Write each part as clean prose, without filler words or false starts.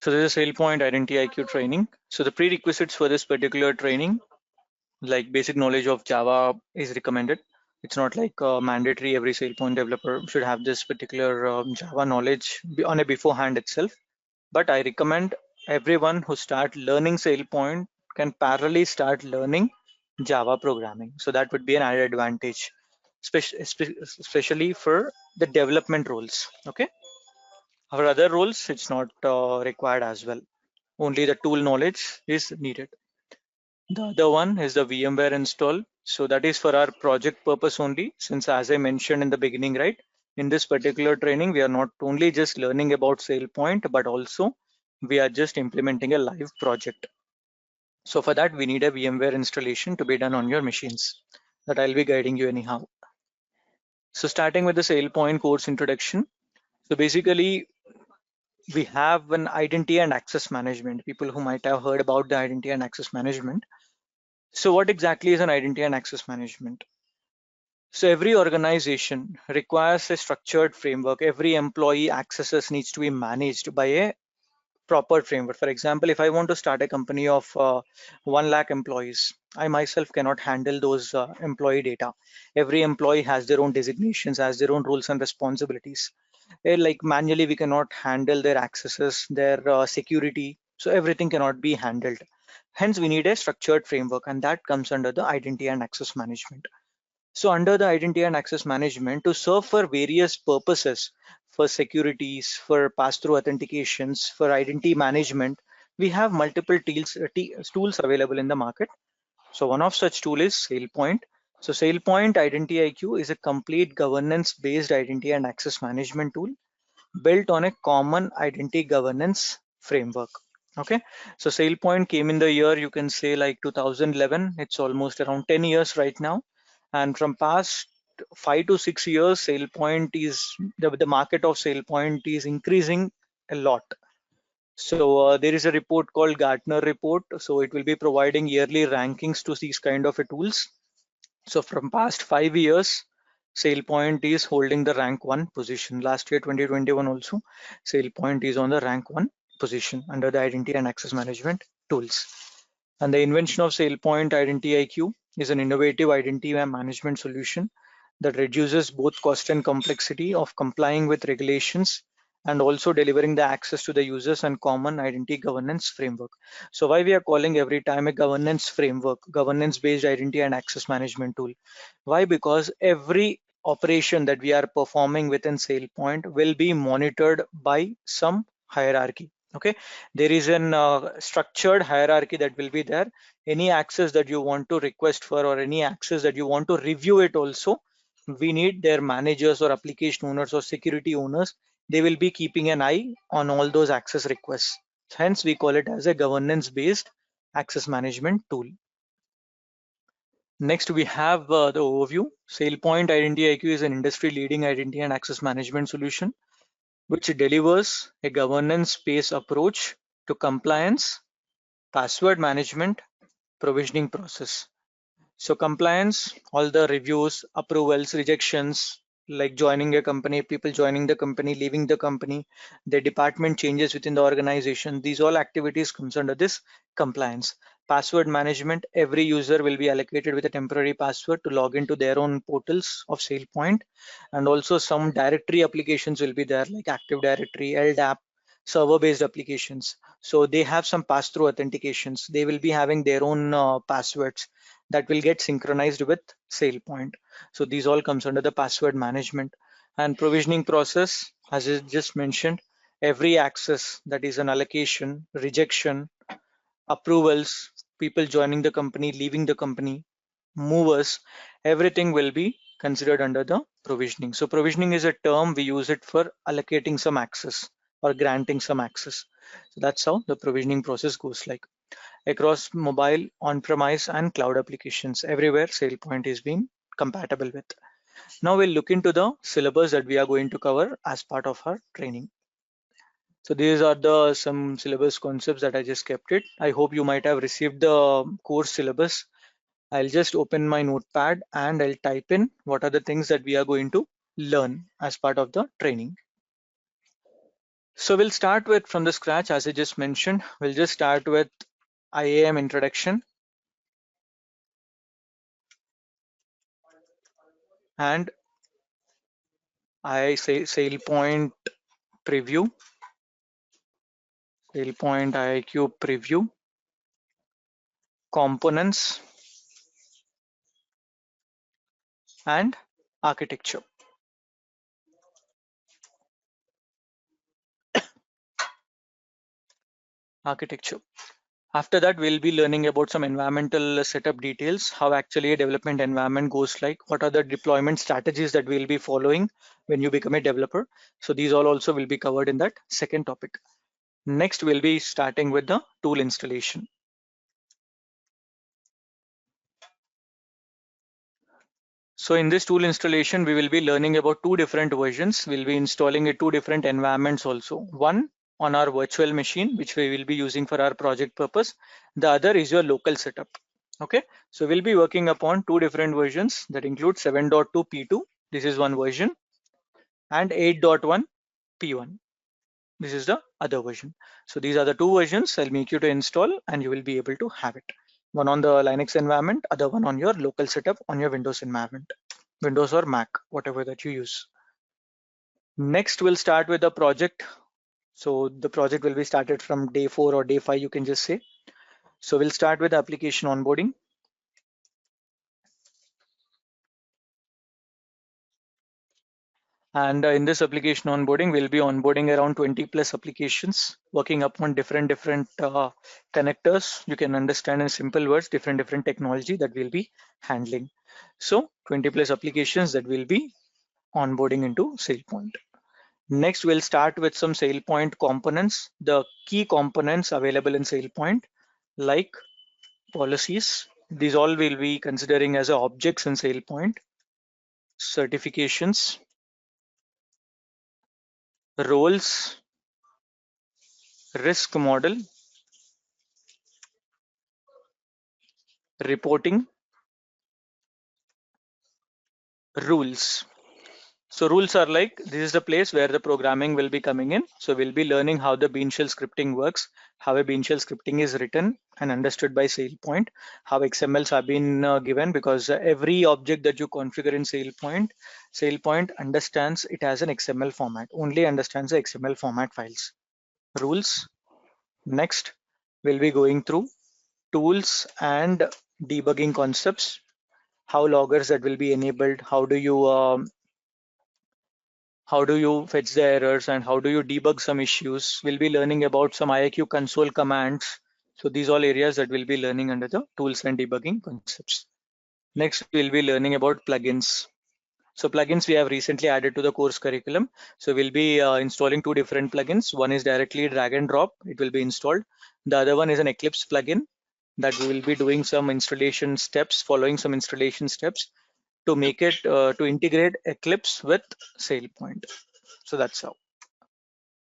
So this is SailPoint Identity IQ training. So the prerequisites for this particular training, like basic knowledge of Java is recommended. It's not like mandatory every SailPoint developer should have this particular Java knowledge on a beforehand itself. But I recommend everyone who start learning SailPoint can parallelly start learning Java programming. So that would be an added advantage, especially for the development roles. Okay. For other roles, it's not required as well. Only the tool knowledge is needed. The other one is the VMware install. So that is for our project purpose only, since as I mentioned in the beginning, right? In this particular training, we are not only just learning about SailPoint, but also we are just implementing a live project. So for that, we need a VMware installation to be done on your machines that I'll be guiding you anyhow. So starting with the SailPoint course introduction. So basically, we have an identity and access management. People who might have heard about the identity and access management. So what exactly is an identity and access management? So every organization requires a structured framework. Every employee accesses needs to be managed by a proper framework. For example, if I want to start a company of 1 lakh employees, I myself cannot handle those employee data. Every employee has their own designations, has their own roles and responsibilities. Like manually, we cannot handle their accesses, their security. So everything cannot be handled. Hence, we need a structured framework, and that comes under the identity and access management. So under the identity and access management, to serve for various purposes, for securities, for pass-through authentications, for identity management, we have multiple tools available in the market. So one of such tool is SailPoint. So SailPoint Identity IQ is a complete governance-based identity and access management tool built on a common identity governance framework. Okay, so SailPoint came in the year, you can say, like 2011. It's almost around 10 years right now, and from past 5 to 6 years, the market of SailPoint is increasing a lot. So there is a report called Gartner report. So it will be providing yearly rankings to these kind of tools. So from past 5 years, SailPoint is holding the rank 1 position. Last year, 2021 also, SailPoint is on the rank 1 position under the identity and access management tools. And the invention of SailPoint Identity IQ is an innovative identity management solution that reduces both cost and complexity of complying with regulations and also delivering the access to the users and common identity governance framework. So why we are calling every time a governance framework, governance based identity and access management tool? Why? Because every operation that we are performing within SailPoint will be monitored by some hierarchy. Okay, there is an structured hierarchy that will be there. Any access that you want to request for, or any access that you want to review it also, we need their managers or application owners or security owners. They will be keeping an eye on all those access requests. Hence we call it as a governance based access management tool. Next, we have the overview. SailPoint Identity IQ is an industry-leading identity and access management solution, which delivers a governance-based approach to compliance, password management, provisioning process. So compliance, all the reviews, approvals, rejections, like joining a company, people joining the company, leaving the company, the department changes within the organization, these all activities comes under this compliance. Password management, every user will be allocated with a temporary password to log into their own portals of SailPoint. And also some directory applications will be there, like Active Directory, LDAP, server-based applications. So they have some pass-through authentications. They will be having their own passwords that will get synchronized with SailPoint. So these all comes under the password management. And provisioning process, as I just mentioned, every access, that is an allocation, rejection, approvals, people joining the company, leaving the company, movers, everything will be considered under the provisioning. So provisioning is a term, we use it for allocating some access or granting some access. So that's how the provisioning process goes like. Across mobile, on-premise and cloud applications, everywhere SailPoint is being compatible with. Now we'll look into the syllabus that we are going to cover as part of our training. So these are the some syllabus concepts that I just kept it. I hope you might have received the course syllabus. I'll just open my notepad and I'll type in what are the things that we are going to learn as part of the training. So we'll start with from the scratch, as I just mentioned. We'll just start with IAM introduction and I say SailPoint preview, SailPoint IIQ preview, components and architecture. Architecture. After that, we'll be learning about some environmental setup details, how actually a development environment goes like, what are the deployment strategies that we'll be following when you become a developer. So these all also will be covered in that second topic. Next, we'll be starting with the tool installation. So in this tool installation, we will be learning about two different versions. We'll be installing it two different environments also. One on our virtual machine, which we will be using for our project purpose. The other is your local setup. Okay, so we'll be working upon two different versions that include 7.2 P2. This is one version, and 8.1 P1. This is the other version. So these are the two versions I'll make you to install, and you will be able to have it. One on the Linux environment, other one on your local setup on your Windows environment. Windows or Mac, whatever that you use. Next, we'll start with the project. So the project will be started from day 4 or day 5, you can just say. So we'll start with application onboarding. And in this application onboarding, we'll be onboarding around 20 plus applications, working upon different connectors. You can understand in simple words, different technology that we'll be handling. So 20 plus applications that will be onboarding into SailPoint. Next, we'll start with some SailPoint components, the key components available in SailPoint, like policies. These all will be considering as objects in SailPoint, certifications, roles, risk model, reporting, rules. So rules are like, this is the place where the programming will be coming in. So we'll be learning how the bean shell scripting works, how a bean shell scripting is written and understood by SailPoint, how XMLs have been given, because every object that you configure in SailPoint understands it as an XML format, only understands the XML format files. Rules. Next, we'll be going through tools and debugging concepts, how loggers that will be enabled, how do you fetch the errors and how do you debug some issues. We'll be learning about some IAQ console commands. So these all areas that we'll be learning under the tools and debugging concepts. Next, we'll be learning about plugins. So plugins we have recently added to the course curriculum. So we'll be installing two different plugins. One is directly drag and drop. It will be installed. The other one is an Eclipse plugin that we will be doing some installation steps, following some installation steps to make it to integrate Eclipse with SailPoint. So that's how.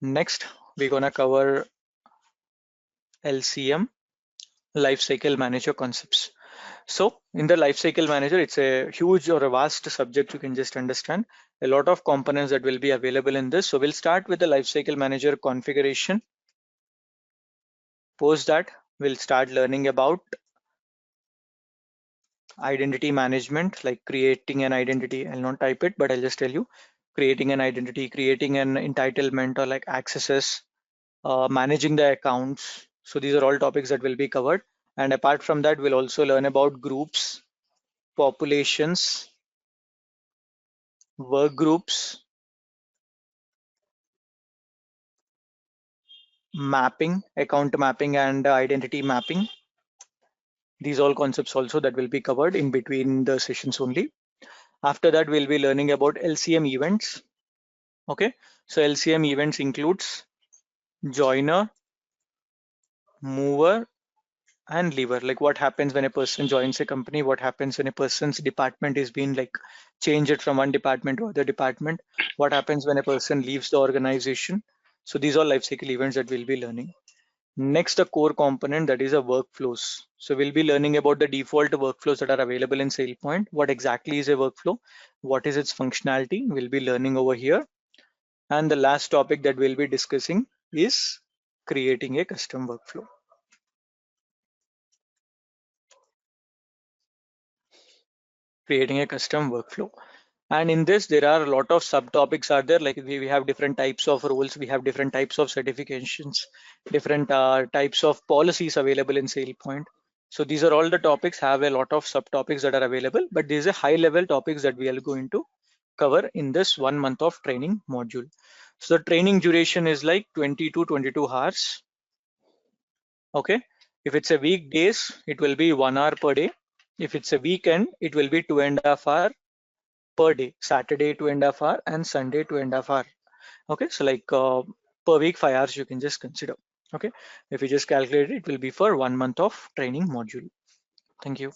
Next, we're gonna cover LCM, Lifecycle Manager concepts. So in the Lifecycle Manager, it's a huge or a vast subject, you can just understand. A lot of components that will be available in this. So we'll start with the Lifecycle Manager configuration. Post that, we'll start learning about identity management, like creating an identity. I'll not type it, but I'll just tell you, creating an identity, creating an entitlement or like accesses, managing the accounts. So these are all topics that will be covered. And apart from that, we'll also learn about groups, populations, work groups, mapping, account mapping and identity mapping. These all concepts also that will be covered in between the sessions only. After that, we'll be learning about LCM events. Okay, so LCM events includes joiner, mover, and lever. Like what happens when a person joins a company, what happens when a person's department is being like changed from one department to other department, what happens when a person leaves the organization. So these are life cycle events that we'll be learning. Next, a core component, that is a workflows. So we'll be learning about the default workflows that are available in SailPoint. What exactly is a workflow? What is its functionality? We'll be learning over here. And the last topic that we'll be discussing is creating a custom workflow. Creating a custom workflow. And in this, there are a lot of subtopics are there. Like we have different types of roles, we have different types of certifications, different types of policies available in SailPoint. So these are all the topics, have a lot of subtopics that are available, but these are high level topics that we are going to cover in this 1 month of training module. So the training duration is like 20 to 22 hours. Okay. If it's a weekdays, it will be 1 hour per day. If it's a weekend, it will be 2.5 hours per day. Saturday 2.5 hours and Sunday 2.5 hours. Okay, so like per week 5 hours you can just consider. Okay, if you just calculate it, it will be for 1 month of training module. Thank you.